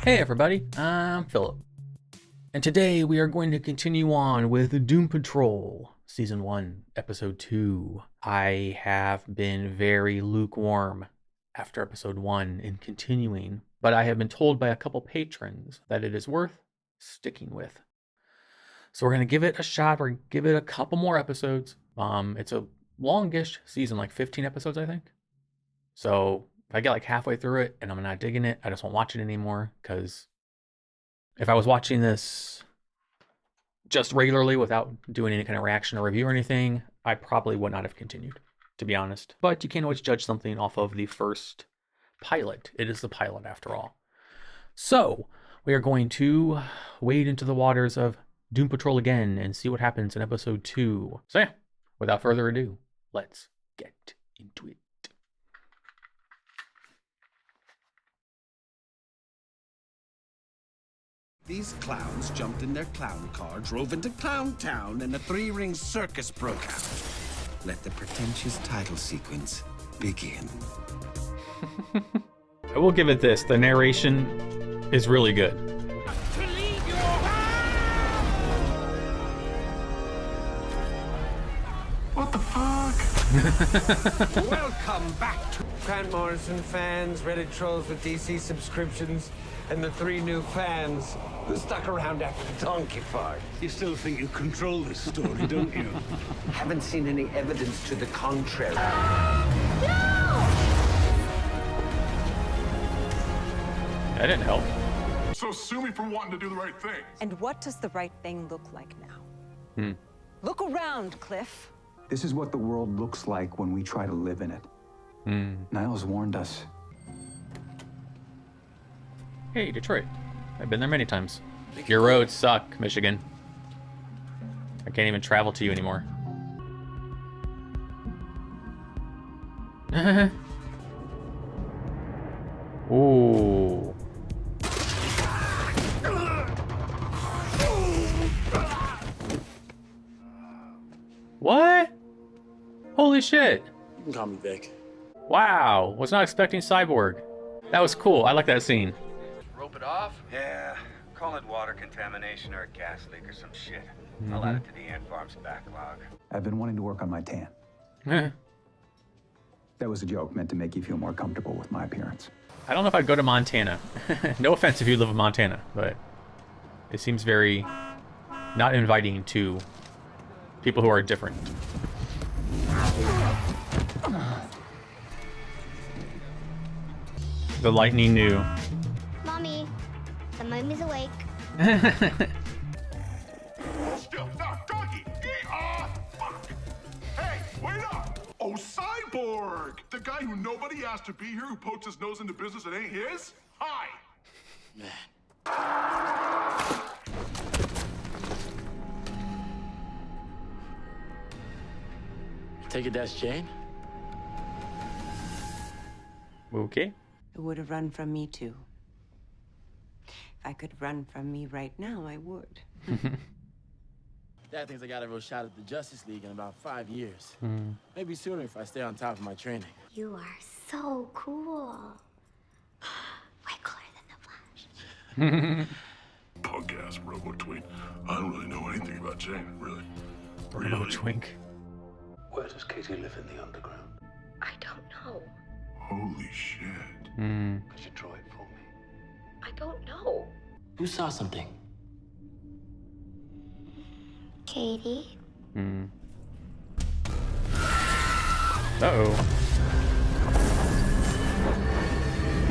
Hey everybody, I'm Philip, and today we are going to continue on with Doom Patrol Season 1, Episode 2. I have been very lukewarm after Episode 1 in continuing, but I have been told by a couple patrons that it is worth sticking with. So we're going to give it a shot, or give it a couple more episodes. It's a longish season, like 15 episodes, I think. So if I get like halfway through it and I'm not digging it, I just won't watch it anymore, because if I was watching this just regularly without doing any kind of reaction or review or anything, I probably would not have continued, to be honest. But you can't always judge something off of the first pilot. It is the pilot after all. So we are going to wade into the waters of Doom Patrol again and see what happens in episode 2. So yeah, without further ado, let's get into it. These clowns jumped in their clown car, drove into Clown Town, and a three-ring circus broke out. Let the pretentious title sequence begin. I will give it this. The narration is really good. What the fuck? Welcome back to Grant Morrison fans, Reddit trolls with DC subscriptions, and the 3 new fans who stuck around after the donkey fart. You still think you control this story, don't you? Haven't seen any evidence to the contrary. That didn't help. So sue me for wanting to do the right thing. And what does the right thing look like now? Look around, Cliff. This is what the world looks like when we try to live in it. Niles warned us. Hey, Detroit. I've been there many times. Your roads suck, Michigan. I can't even travel to you anymore. Ooh. What? Holy shit. You can call me Vic. Wow. Was not expecting Cyborg. That was cool. I like that scene. Rope it off? Yeah, call it water contamination or a gas leak or some shit. I'll add it to the ant farm's backlog. I've been wanting to work on my tan. That was a joke meant to make you feel more comfortable with my appearance. I don't know if I'd go to Montana. No offense if you live in Montana, but it seems very not inviting to people who are different. The lightning knew. Mommy, the mommy's awake. Still, no, donkey! Fuck! Hey, wait up! Oh, Cyborg! The guy who nobody asked to be here, who pokes his nose into business that ain't his? Hi! Man. Take it, that's Jane? Okay. Who would have run from me too? If I could run from me right now, I would. Dad thinks I got a real shot at the Justice League in about 5 years. Maybe sooner if I stay on top of my training. You are so cool. Way cooler than the Flash. Punk ass Robo-Twink. I don't really know anything about Jane, really. Robo Twink. Where does Katie live in the underground? I don't know. Holy shit. Could you draw it for me? I don't know. Who saw something? Katie? Uh-oh.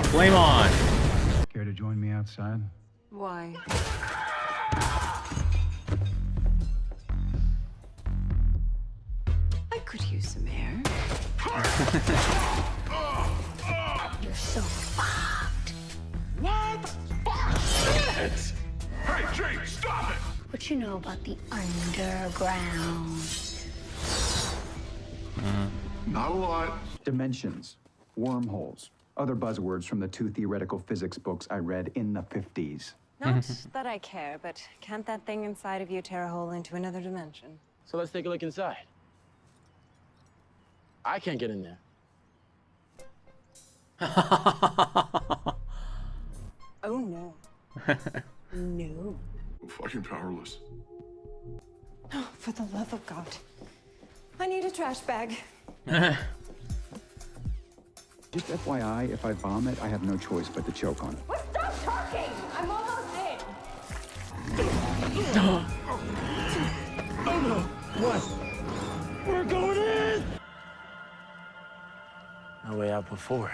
Flame on! Care to join me outside? Why? I could use some air. You're so fucked. What? Fuck! Shit! Hey, Jane, stop it! What you know about the underground? Not a lot. Dimensions, wormholes, other buzzwords from the 2 theoretical physics books I read in the 50s. Not that I care, but can't that thing inside of you tear a hole into another dimension? So let's take a look inside. I can't get in there. Oh no. No. I'm fucking powerless. Oh, for the love of God. I need a trash bag. Just FYI, if I vomit, I have no choice but to choke on it. Well, stop talking! I'm almost in. What? We're going in! No way out before.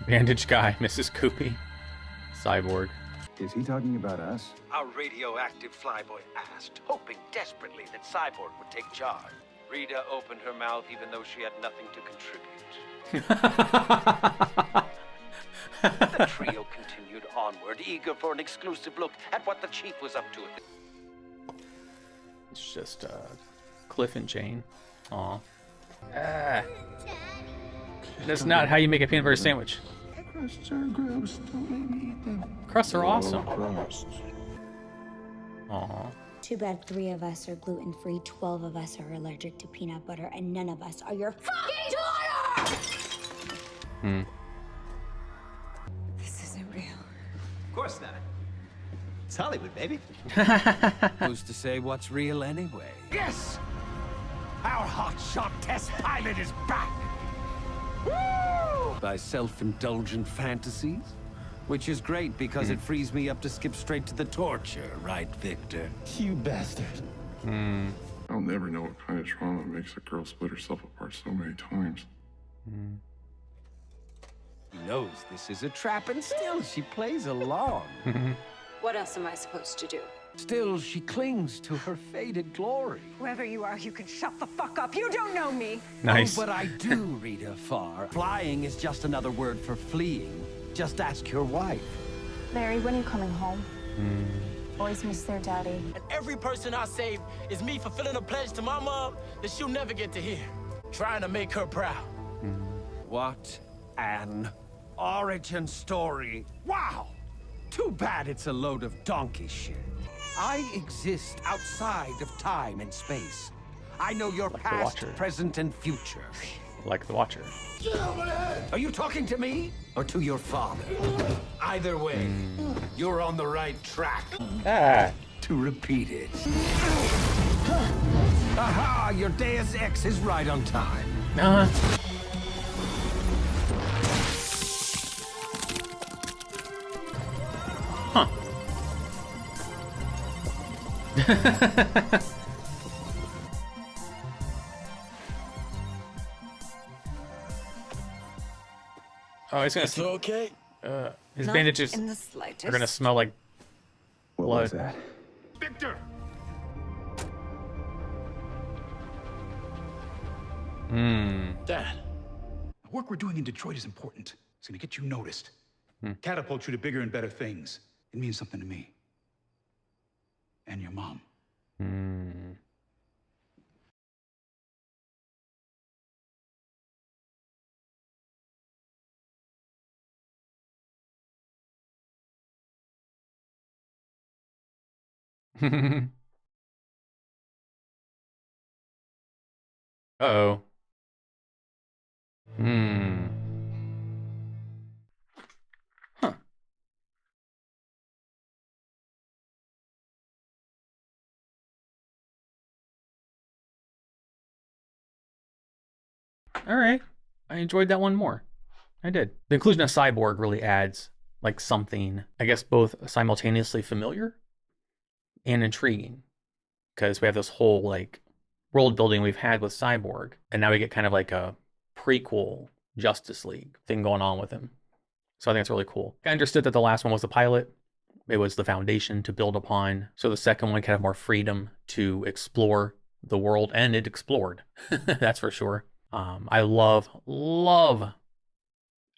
Bandage guy, Mrs. Koopy. Cyborg. Is he talking about us? Our radioactive flyboy asked, hoping desperately that Cyborg would take charge. Rita opened her mouth even though she had nothing to contribute. The trio continued onward, eager for an exclusive look at what the chief was up to. It's just Cliff and Jane. Aw. Ah. That's not how you make a peanut butter sandwich. Crusts are gross. Don't make me eat them. Crusts are awesome. Crusts. Aw. Too bad 3 of us are gluten-free, 12 of us are allergic to peanut butter, and none of us are your fucking daughter! This isn't real. Of course not. It's Hollywood, baby. Who's to say what's real anyway? Yes! Our hotshot test pilot is back! By self-indulgent fantasies? Which is great because it frees me up to skip straight to the torture, right, Victor? You bastard. I'll never know what kind of trauma makes a girl split herself apart so many times. He knows this is a trap, and still she plays along. What else am I supposed to do? Still, she clings to her faded glory. Whoever you are, you can shut the fuck up. You don't know me. Nice. Oh, but I do, Rita Farr. Flying is just another word for fleeing. Just ask your wife. Larry, when are you coming home? Boys miss their daddy. And every person I saved is me fulfilling a pledge to my mom that she'll never get to hear. Trying to make her proud. What an origin story. Wow! Too bad it's a load of donkey shit. I exist outside of time and space. I know your Like the past, Watcher. present, and future. Like the Watcher. Are you talking to me or to your father? Either way, you're on the right track. Ah. To repeat it. Aha! Your Deus Ex is right on time. Huh. Oh, he's gonna. It's okay. His Not bandages in the slightest. are gonna smell like What blood. was that? Victor! Dad. The work we're doing in Detroit is important. It's gonna get you noticed. Catapult you to bigger and better things. It means something to me. And your mom. Uh-oh. Huh. All right. I enjoyed that one more. I did. The inclusion of Cyborg really adds like something, I guess, both simultaneously familiar and intriguing, because we have this whole like world building we've had with Cyborg, and now we get kind of like a prequel Justice League thing going on with him. So I think it's really cool. I understood that the last one was the pilot. It was the foundation to build upon. So the second one can have more freedom to explore the world, and it explored. That's for sure. I love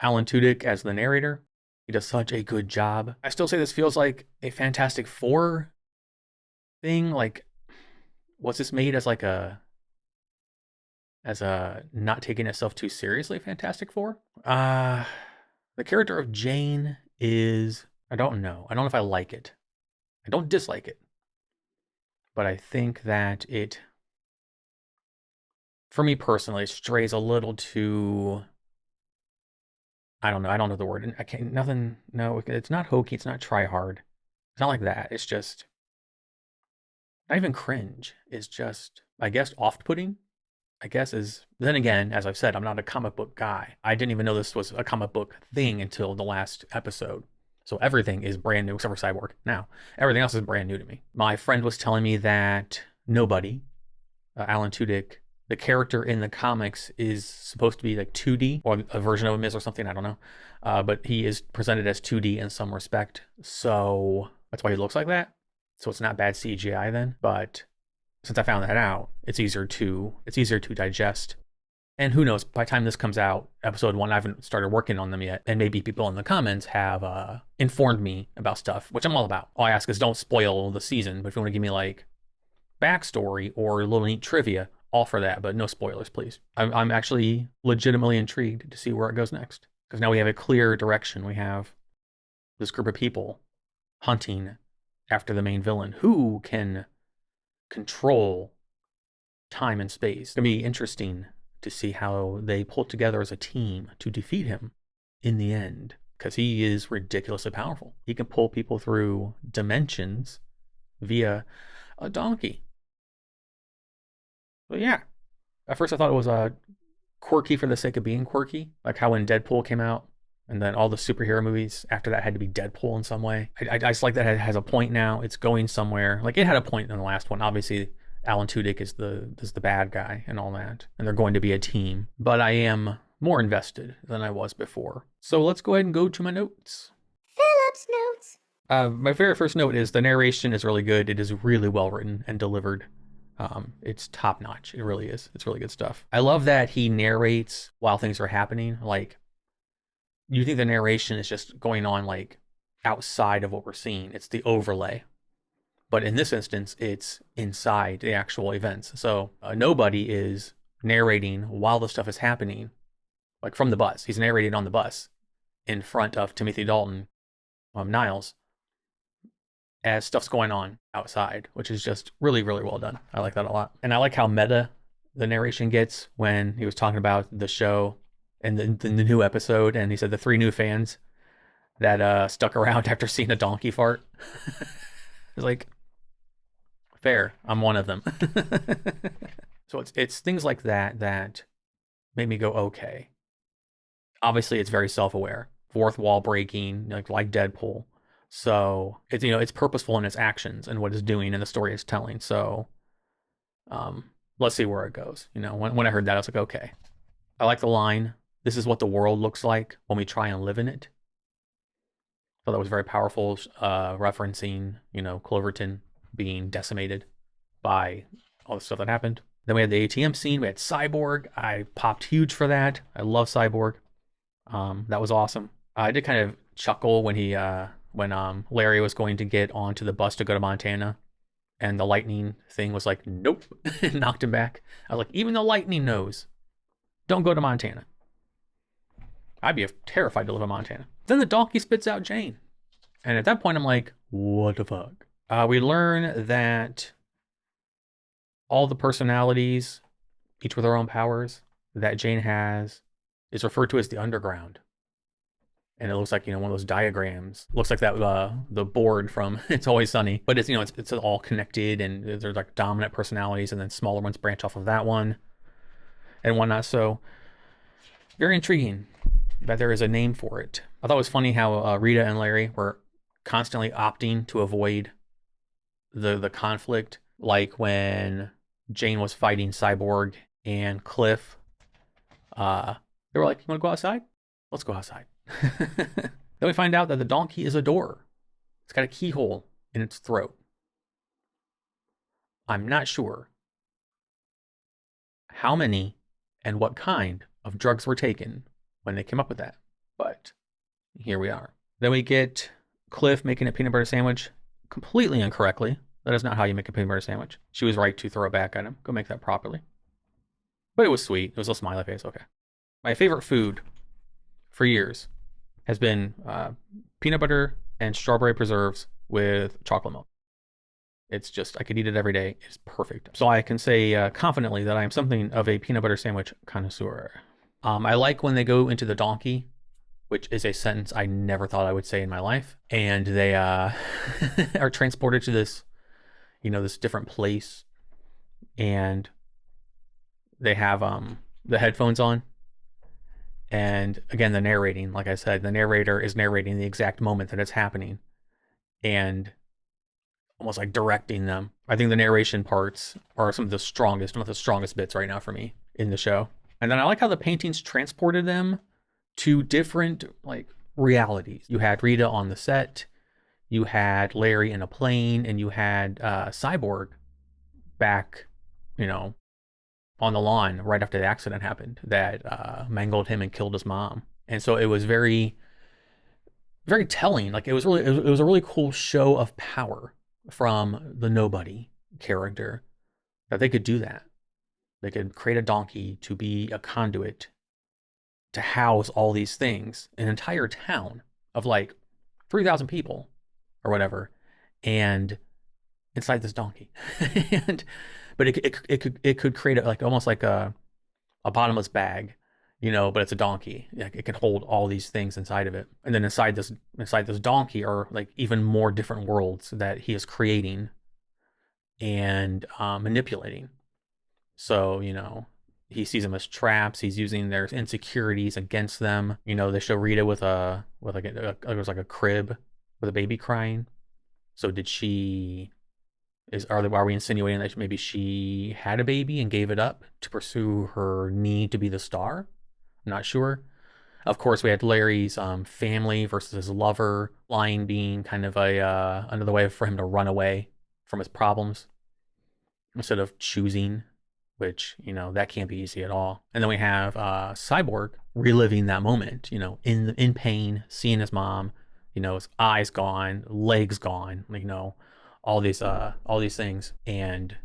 Alan Tudyk as the narrator. He does such a good job. I still say this feels like a Fantastic Four thing. Like, was this made as like a not taking itself too seriously Fantastic Four? The character of Jane is, I don't know if I like it. I don't dislike it. But I think that it, for me personally, strays a little too I don't know. I don't know the word. I can't, nothing, no, it's not hokey. It's not try hard. It's not like that. It's just, not even cringe. It's just, I guess, off-putting, I guess is, then again, as I've said, I'm not a comic book guy. I didn't even know this was a comic book thing until the last episode. So everything is brand new except for Cyborg now. Everything else is brand new to me. My friend was telling me that Nobody, Alan Tudyk, the character in the comics is supposed to be like 2D, or a version of him is or something, I don't know. But he is presented as 2D in some respect. So that's why he looks like that. So it's not bad CGI then. But since I found that out, it's easier to digest. And who knows, by the time this comes out, episode 1, I haven't started working on them yet. And maybe people in the comments have informed me about stuff, which I'm all about. All I ask is don't spoil the season. But if you want to give me like backstory or a little neat trivia, all for that, but no spoilers, please. I'm actually legitimately intrigued to see where it goes next. Because now we have a clear direction. We have this group of people hunting after the main villain who can control time and space. It's going to be interesting to see how they pull together as a team to defeat him in the end. Because he is ridiculously powerful. He can pull people through dimensions via a donkey. But yeah, at first I thought it was quirky for the sake of being quirky, like how when Deadpool came out, and then all the superhero movies after that had to be Deadpool in some way. I just like that it has a point now. It's going somewhere. Like it had a point in the last one. Obviously, Alan Tudyk is the bad guy and all that, and they're going to be a team. But I am more invested than I was before. So let's go ahead and go to my notes. Philip's notes. My very first note is the narration is really good. It is really well written and delivered. It's top notch. It really is. It's really good stuff. I love that he narrates while things are happening. Like, you think the narration is just going on like outside of what we're seeing. It's the overlay. But in this instance, it's inside the actual events. So Nobody is narrating while the stuff is happening, like from the bus. He's narrating on the bus in front of Timothy Dalton, Niles, as stuff's going on outside, which is just really, really well done. I like that a lot. And I like how meta the narration gets when he was talking about the show and the new episode, and he said the 3 new fans that stuck around after seeing a donkey fart. It's like, fair, I'm one of them. So it's things like that that made me go, okay. Obviously, it's very self-aware. Fourth wall breaking, like Deadpool. So it's, it's purposeful in its actions and what it's doing and the story it's telling. So let's see where it goes. When I heard that, I was like, okay. I like the line, "This is what the world looks like when we try and live in it." So that was very powerful, referencing, Cloverton being decimated by all the stuff that happened. Then we had the ATM scene. We had Cyborg. I popped huge for that. I love Cyborg. That was awesome. I did kind of chuckle when Larry was going to get onto the bus to go to Montana, and the lightning thing was like, nope, and knocked him back. I was like, even the lightning knows, don't go to Montana. I'd be terrified to live in Montana. Then the donkey spits out Jane. And at that point, I'm like, what the fuck? We learn that all the personalities, each with their own powers, that Jane has, is referred to as the underground. And it looks like, one of those diagrams. Looks like that the board from It's Always Sunny. But it's, it's all connected, and there's like dominant personalities, and then smaller ones branch off of that one and whatnot. So very intriguing that there is a name for it. I thought it was funny how Rita and Larry were constantly opting to avoid the conflict. Like when Jane was fighting Cyborg and Cliff, they were like, you want to go outside? Let's go outside. Then we find out that the donkey is a door. It's got a keyhole in its throat. I'm not sure how many and what kind of drugs were taken when they came up with that, but here we are. Then we get Cliff making a peanut butter sandwich completely incorrectly. That is not how you make a peanut butter sandwich. She was right to throw it back at him. Go make that properly. But it was sweet. It was a smiley face. Okay. My favorite food for years has been peanut butter and strawberry preserves with chocolate milk. It's just, I could eat it every day. It's perfect. So I can say confidently that I am something of a peanut butter sandwich connoisseur. I like when they go into the donkey which is a sentence I never thought I would say in my life. And they are transported to this, this different place, and they have the headphones on. And again, the narrating, like I said, the narrator is narrating the exact moment that it's happening and almost like directing them. I think the narration parts are some of the strongest, one of the strongest bits right now for me in the show. And then I like how the paintings transported them to different like realities. You had Rita on the set, you had Larry in a plane, and you had Cyborg back, on the lawn right after the accident happened that mangled him and killed his mom. And so it was very, very telling. Like it was a really cool show of power from the nobody character, that they could do that. They could create a donkey to be a conduit to house all these things, an entire town of like 3,000 people or whatever, and inside this donkey. But it could create almost like a bottomless bag, but it's a donkey. Like it can hold all these things inside of it. And then inside this donkey are like even more different worlds that he is creating and manipulating. So, he sees them as traps. He's using their insecurities against them. They show Rita with it was like a crib with a baby crying. So are we insinuating that maybe she had a baby and gave it up to pursue her need to be the star? I'm not sure. Of course, we had Larry's family versus his lover, lying being kind of another way for him to run away from his problems instead of choosing, which, that can't be easy at all. And then we have Cyborg reliving that moment, in pain, seeing his mom, his eyes gone, legs gone, all these things, and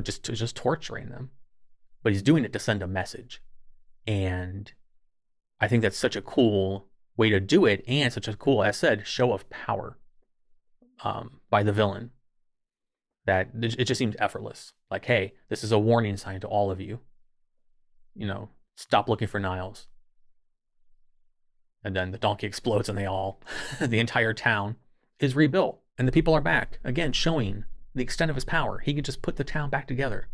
just torturing them. But he's doing it to send a message. And I think that's such a cool way to do it, and such a cool, as I said, show of power by the villain, that it just seems effortless. Like, hey, this is a warning sign to all of you. Stop looking for Niles. And then the donkey explodes and the entire town is rebuilt. And the people are back, again, showing the extent of his power. He could just put the town back together.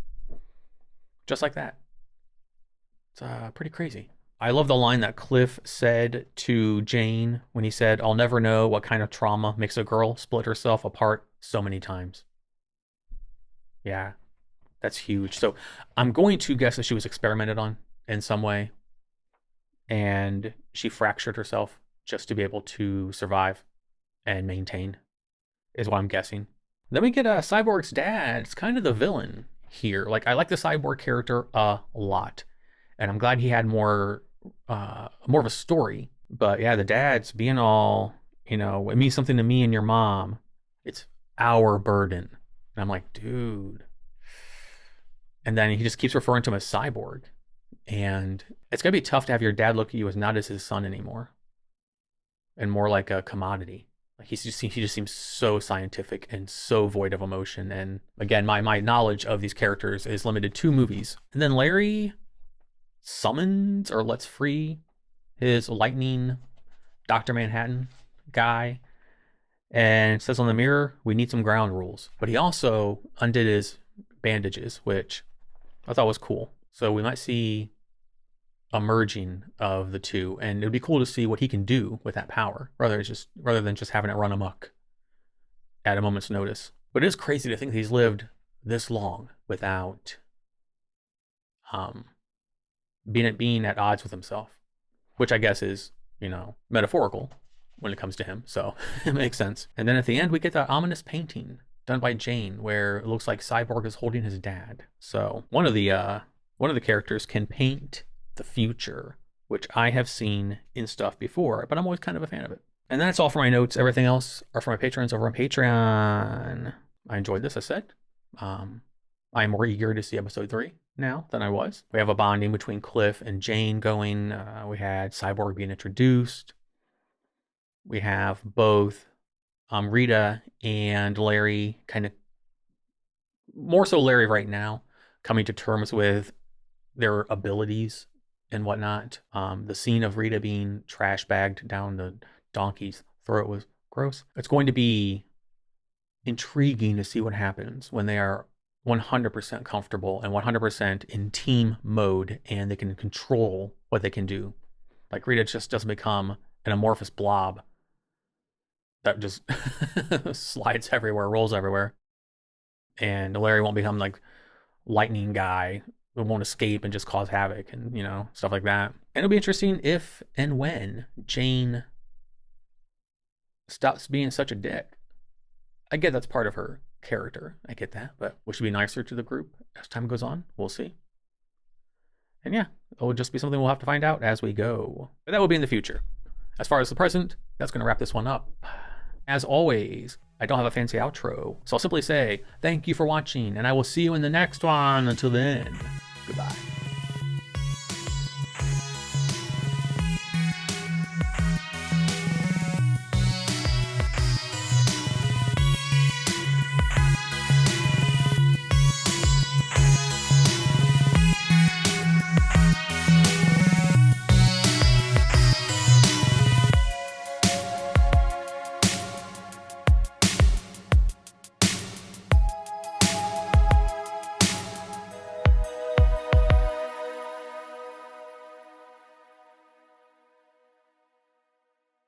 Just like that. It's pretty crazy. I love the line that Cliff said to Jane when he said, "I'll never know what kind of trauma makes a girl split herself apart so many times." Yeah, that's huge. So I'm going to guess that she was experimented on in some way, and she fractured herself just to be able to survive and maintain, is what I'm guessing. Then we get Cyborg's dad. It's kind of the villain here. Like, I like the Cyborg character a lot, and I'm glad he had more of a story. But yeah, the dad's being all, it means something to me and your mom. It's our burden. And I'm like, dude. And then he just keeps referring to him as Cyborg. And it's going to be tough to have your dad look at you as not as his son anymore, and more like a commodity. Like he just seems so scientific and so void of emotion. And again, my knowledge of these characters is limited to movies. And then Larry summons or lets free his lightning Dr. Manhattan guy, and says on the mirror, "We need some ground rules." But he also undid his bandages, which I thought was cool. So we might see a merging of the two, and it'd be cool to see what he can do with that power, rather than just having it run amok at a moment's notice. But it is crazy to think that he's lived this long without being at odds with himself, which I guess is, metaphorical when it comes to him. So it makes sense. And then at the end, we get that ominous painting done by Jane, where it looks like Cyborg is holding his dad. So one of the characters can paint the future, which I have seen in stuff before, but I'm always kind of a fan of it. And that's all for my notes. Everything else are for my patrons over on Patreon. I enjoyed this, I said. I'm more eager to see episode 3 now than I was. We have a bonding between Cliff and Jane going. We had Cyborg being introduced. We have both Rita and Larry, kind of more so Larry right now, coming to terms with their abilities and whatnot. The scene of Rita being trash bagged down the donkey's throat was gross. It's going to be intriguing to see what happens when they are 100% comfortable and 100% in team mode, and they can control what they can do. Like Rita just doesn't become an amorphous blob that just slides everywhere, rolls everywhere. And Larry won't become like lightning guy who won't escape and just cause havoc and, you know, stuff like that. And it'll be interesting if and when Jane stops being such a dick. I get that's part of her character. I get that, but will she be nicer to the group as time goes on? We'll see. And yeah, it'll just be something we'll have to find out as we go. But that will be in the future. As far as the present, that's going to wrap this one up. As always, I don't have a fancy outro, so I'll simply say thank you for watching, and I will see you in the next one. Until then, goodbye.